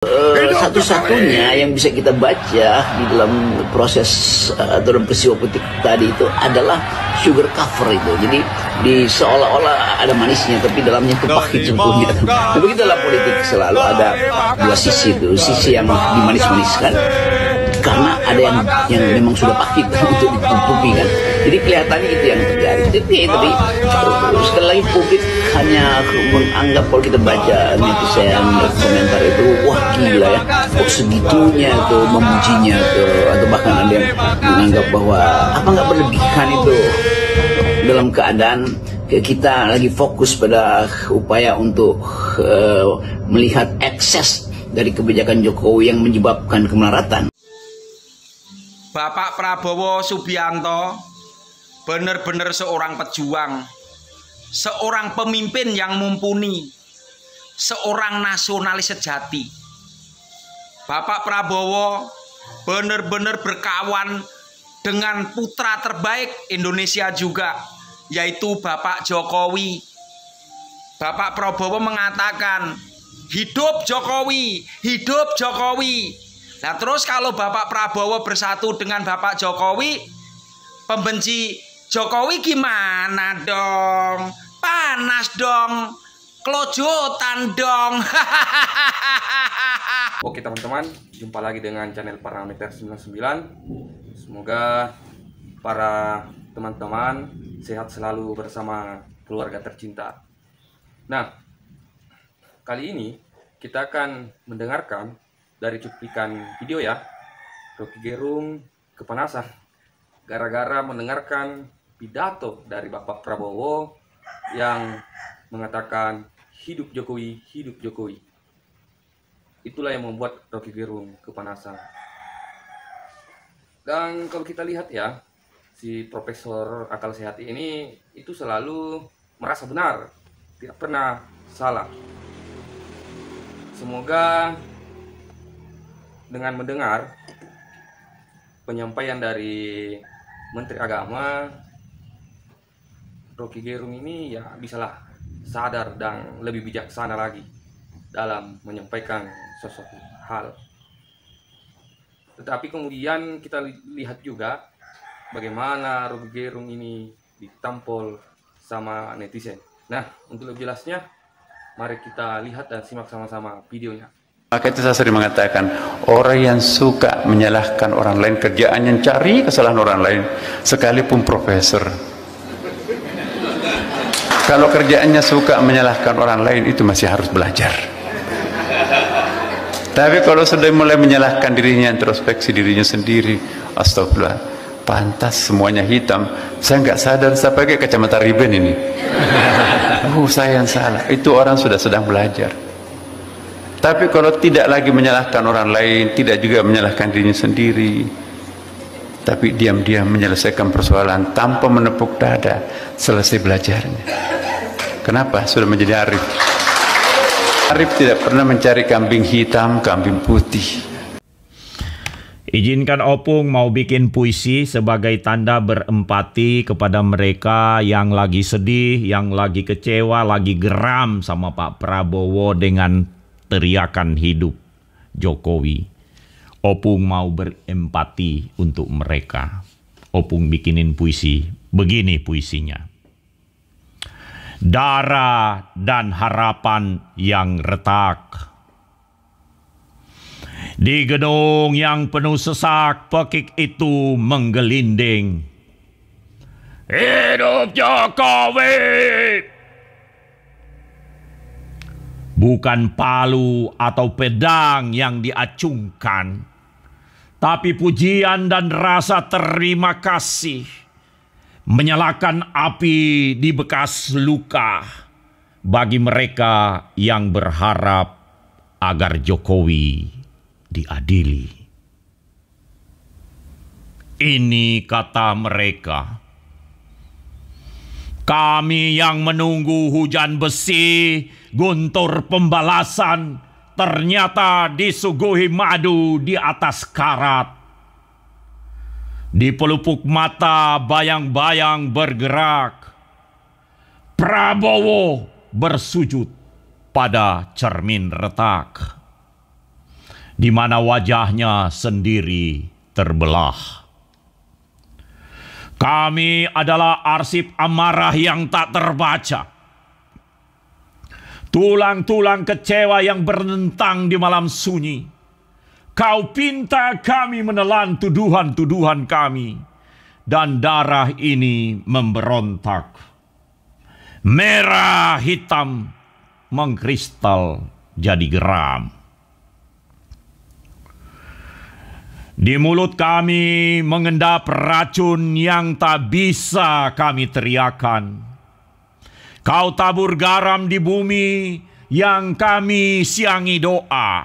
Satu-satunya yang bisa kita baca di dalam proses dalam peristiwa politik tadi itu adalah sugar cover itu. Jadi seolah-olah ada manisnya tapi dalamnya itu pahit sebetulnya. Tapi dalam politik selalu ada dua sisi itu, sisi yang dimanis-maniskan karena ada yang memang sudah pahit untuk ditutupi kan. Jadi kelihatannya itu yang terjadi. Tapi sekali lagi publik hanya menganggap kalau kita baca netizen komentar itu wah gila ya, kok segitunya tuh memujinya tuh, atau bahkan ada yang menganggap bahwa apa nggak berlebihan itu dalam keadaan kita lagi fokus pada upaya untuk melihat ekses dari kebijakan Jokowi yang menyebabkan kemelaratan. Bapak Prabowo Subianto benar-benar seorang pejuang, seorang pemimpin yang mumpuni, seorang nasionalis sejati. Bapak Prabowo benar-benar berkawan dengan putra terbaik Indonesia juga, yaitu Bapak Jokowi. Bapak Prabowo mengatakan, hidup Jokowi, hidup Jokowi. Nah terus kalau Bapak Prabowo bersatu dengan Bapak Jokowi, pembenci Jokowi gimana dong? Panas dong, kelojotan dong. Oke teman-teman, jumpa lagi dengan channel Parameter 99. Semoga para teman-teman sehat selalu bersama keluarga tercinta. Nah, kali ini kita akan mendengarkan dari cuplikan video ya, Rocky Gerung kepanasan gara-gara mendengarkan pidato dari Bapak Prabowo yang mengatakan hidup Jokowi, hidup Jokowi. Itulah yang membuat Rocky Gerung kepanasan. Dan kalau kita lihat ya, si Profesor Akal Sehat ini itu selalu merasa benar, tidak pernah salah. Semoga dengan mendengar penyampaian dari Menteri Agama, Rocky Gerung ini ya bisalah sadar dan lebih bijaksana lagi dalam menyampaikan sesuatu hal. Tetapi kemudian kita lihat juga bagaimana Rocky Gerung ini ditampol sama netizen. Nah, untuk lebih jelasnya, mari kita lihat dan simak sama-sama videonya. Maka itu saya sering mengatakan, orang yang suka menyalahkan orang lain, kerjaannya cari kesalahan orang lain, sekalipun profesor. Kalau kerjaannya suka menyalahkan orang lain, itu masih harus belajar. Tapi kalau sudah mulai menyalahkan dirinya, introspeksi dirinya sendiri, astagfirullah, pantas semuanya hitam. Saya nggak sadar, saya pakai kacamata riben ini. Saya yang salah. Itu orang sudah sedang belajar. Tapi kalau tidak lagi menyalahkan orang lain, tidak juga menyalahkan dirinya sendiri, tapi diam-diam menyelesaikan persoalan tanpa menepuk dada, selesai belajarnya. Kenapa? Sudah menjadi arif. Arif tidak pernah mencari kambing hitam, kambing putih. Izinkan Opung mau bikin puisi sebagai tanda berempati kepada mereka yang lagi sedih, yang lagi kecewa, lagi geram sama Pak Prabowo dengan teriakan hidup Jokowi. Opung mau berempati untuk mereka. Opung bikinin puisi. Begini puisinya. Darah dan harapan yang retak. Di gedung yang penuh sesak, pekik itu menggelinding. Hidup Jokowi! Bukan palu atau pedang yang diacungkan, tapi pujian dan rasa terima kasih menyalakan api di bekas luka bagi mereka yang berharap agar Jokowi diadili. Ini kata mereka. Kami yang menunggu hujan besi, guntur pembalasan, ternyata disuguhi madu di atas karat. Di pelupuk mata bayang-bayang bergerak. Prabowo bersujud pada cermin retak. di mana wajahnya sendiri terbelah. Kami adalah arsip amarah yang tak terbaca. Tulang-tulang kecewa yang bernentang di malam sunyi. Kau pinta kami menelan tuduhan-tuduhan kami. Dan darah ini memberontak. Merah hitam mengkristal jadi geram. Di mulut kami mengendap racun yang tak bisa kami teriakan. Kau tabur garam di bumi yang kami siangi doa.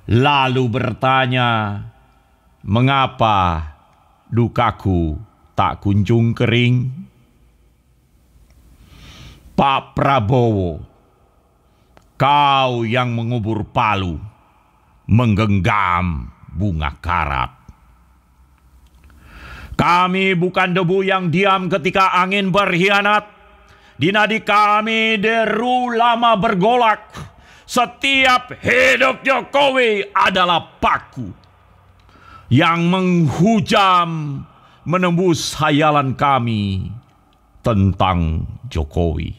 Lalu bertanya, mengapa dukaku tak kunjung kering? Pak Prabowo, kau yang mengubur palu, menggenggam bunga karat. Kami bukan debu yang diam ketika angin berkhianat. Di nadi kami deru lama bergolak. Setiap hidup Jokowi adalah paku yang menghujam menembus hayalan kami tentang Jokowi.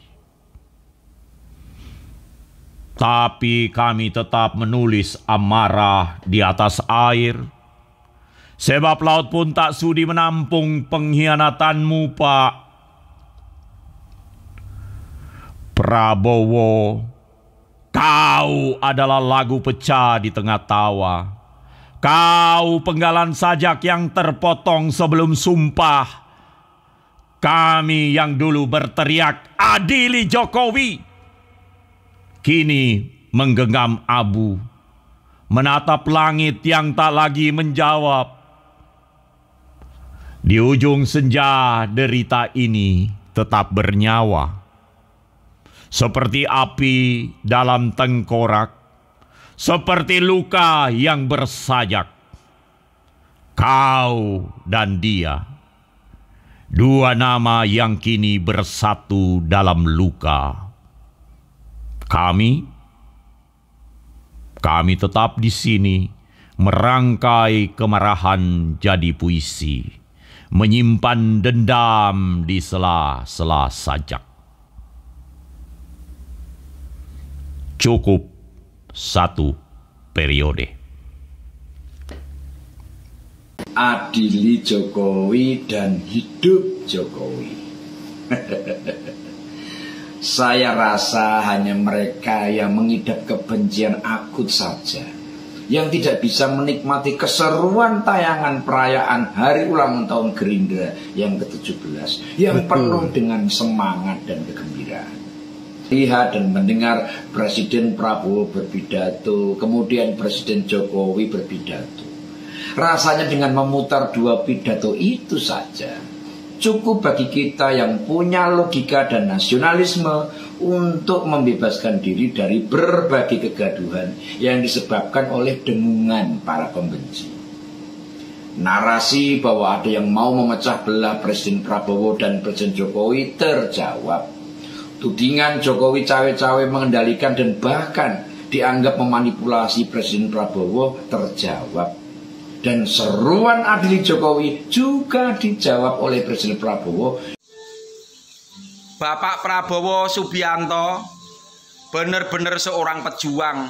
Tapi kami tetap menulis amarah di atas air. Sebab laut pun tak sudi menampung pengkhianatanmu, Pak Prabowo. Kau adalah lagu pecah di tengah tawa. Kau penggalan sajak yang terpotong sebelum sumpah. Kami yang dulu berteriak adili Jokowi, kini menggenggam abu, menatap langit yang tak lagi menjawab. Di ujung senja derita ini tetap bernyawa. Seperti api dalam tengkorak, seperti luka yang bersajak. Kau dan dia, dua nama yang kini bersatu dalam luka. Kami tetap di sini merangkai kemarahan jadi puisi, menyimpan dendam di sela-sela sajak. Cukup satu periode. Adili Jokowi dan hidup Jokowi. Saya rasa hanya mereka yang mengidap kebencian akut saja yang tidak bisa menikmati keseruan tayangan perayaan hari ulang tahun Gerindra yang ke-17 yang penuh dengan semangat dan kegembiraan. Lihat dan mendengar Presiden Prabowo berpidato, kemudian Presiden Jokowi berpidato. Rasanya dengan memutar dua pidato itu saja cukup bagi kita yang punya logika dan nasionalisme untuk membebaskan diri dari berbagai kegaduhan yang disebabkan oleh dengungan para pembenci. Narasi bahwa ada yang mau memecah belah Presiden Prabowo dan Presiden Jokowi terjawab. Tudingan Jokowi cawe-cawe mengendalikan dan bahkan dianggap memanipulasi Presiden Prabowo terjawab. Dan seruan adili Jokowi juga dijawab oleh Presiden Prabowo. Bapak Prabowo Subianto benar-benar seorang pejuang,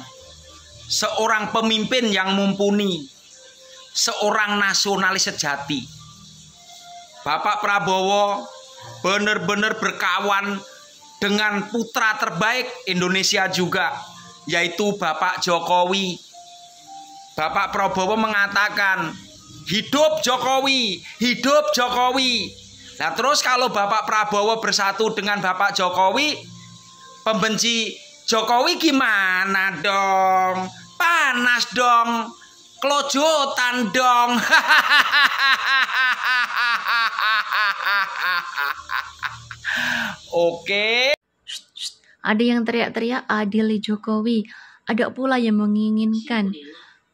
seorang pemimpin yang mumpuni, seorang nasionalis sejati. Bapak Prabowo benar-benar berkawan dengan putra terbaik Indonesia juga, yaitu Bapak Jokowi. Bapak Prabowo mengatakan, hidup Jokowi, hidup Jokowi. Nah terus kalau Bapak Prabowo bersatu dengan Bapak Jokowi, pembenci Jokowi gimana dong? Panas dong, kelojotan dong. Oke. Ada yang teriak-teriak adili Jokowi. Ada pula yang menginginkan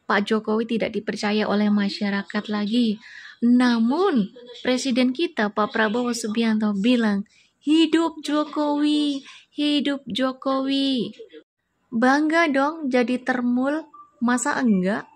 Pak Jokowi tidak dipercaya oleh masyarakat lagi. Namun Presiden kita Pak Prabowo Subianto bilang, hidup Jokowi, hidup Jokowi. Bangga dong jadi termul Masa enggak?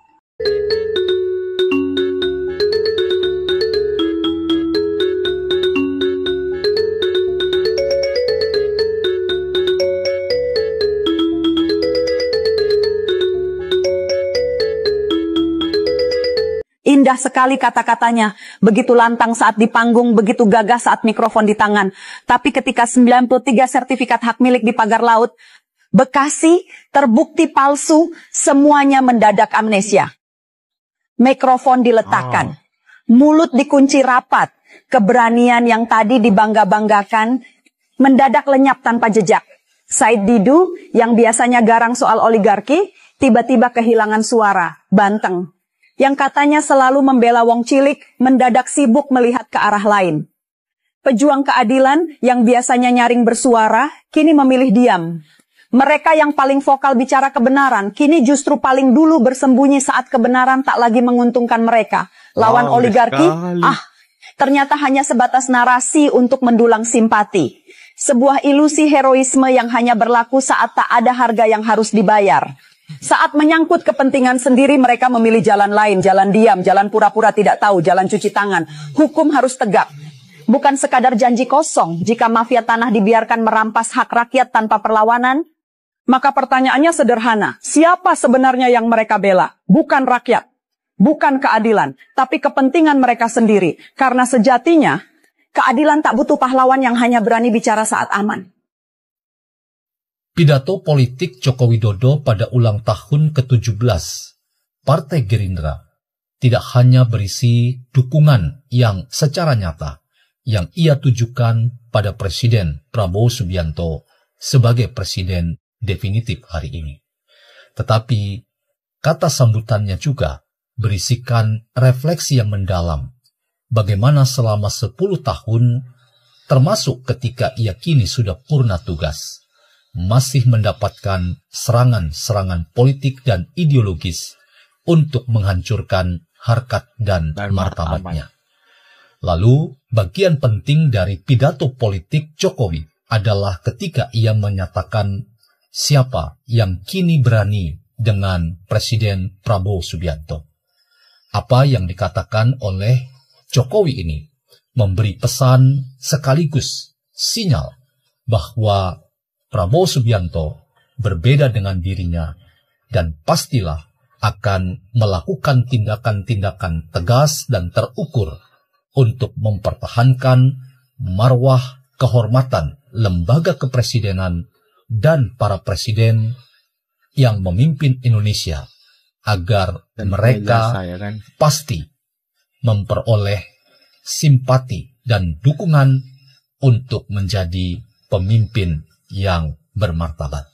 Indah sekali kata-katanya, begitu lantang saat di panggung, begitu gagah saat mikrofon di tangan. Tapi ketika 93 sertifikat hak milik di pagar laut, Bekasi terbukti palsu, semuanya mendadak amnesia. Mikrofon diletakkan, mulut dikunci rapat, keberanian yang tadi dibangga-banggakan, mendadak lenyap tanpa jejak. Said Didu yang biasanya garang soal oligarki, tiba-tiba kehilangan suara, banteng. Yang katanya selalu membela wong cilik, mendadak sibuk melihat ke arah lain. Pejuang keadilan yang biasanya nyaring bersuara, kini memilih diam. Mereka yang paling vokal bicara kebenaran, kini justru paling dulu bersembunyi saat kebenaran tak lagi menguntungkan mereka. Lawan oligarki, ternyata hanya sebatas narasi untuk mendulang simpati. Sebuah ilusi heroisme yang hanya berlaku saat tak ada harga yang harus dibayar. Saat menyangkut kepentingan sendiri, mereka memilih jalan lain, jalan diam, jalan pura-pura tidak tahu, jalan cuci tangan. Hukum harus tegak. Bukan sekadar janji kosong, jika mafia tanah dibiarkan merampas hak rakyat tanpa perlawanan, maka pertanyaannya sederhana, siapa sebenarnya yang mereka bela? Bukan rakyat, bukan keadilan, tapi kepentingan mereka sendiri. Karena sejatinya, keadilan tak butuh pahlawan yang hanya berani bicara saat aman. Pidato politik Joko Widodo pada ulang tahun ke-17 Partai Gerindra tidak hanya berisi dukungan yang secara nyata yang ia tujukan pada Presiden Prabowo Subianto sebagai presiden definitif hari ini. Tetapi kata sambutannya juga berisikan refleksi yang mendalam bagaimana selama 10 tahun, termasuk ketika ia kini sudah purna tugas, masih mendapatkan serangan-serangan politik dan ideologis untuk menghancurkan harkat dan martabatnya. Lalu, bagian penting dari pidato politik Jokowi adalah ketika ia menyatakan siapa yang kini berani dengan Presiden Prabowo Subianto. Apa yang dikatakan oleh Jokowi ini memberi pesan sekaligus sinyal bahwa Prabowo Subianto berbeda dengan dirinya dan pastilah akan melakukan tindakan-tindakan tegas dan terukur untuk mempertahankan marwah kehormatan lembaga kepresidenan dan para presiden yang memimpin Indonesia agar mereka pasti memperoleh simpati dan dukungan untuk menjadi pemimpin yang bermartabat.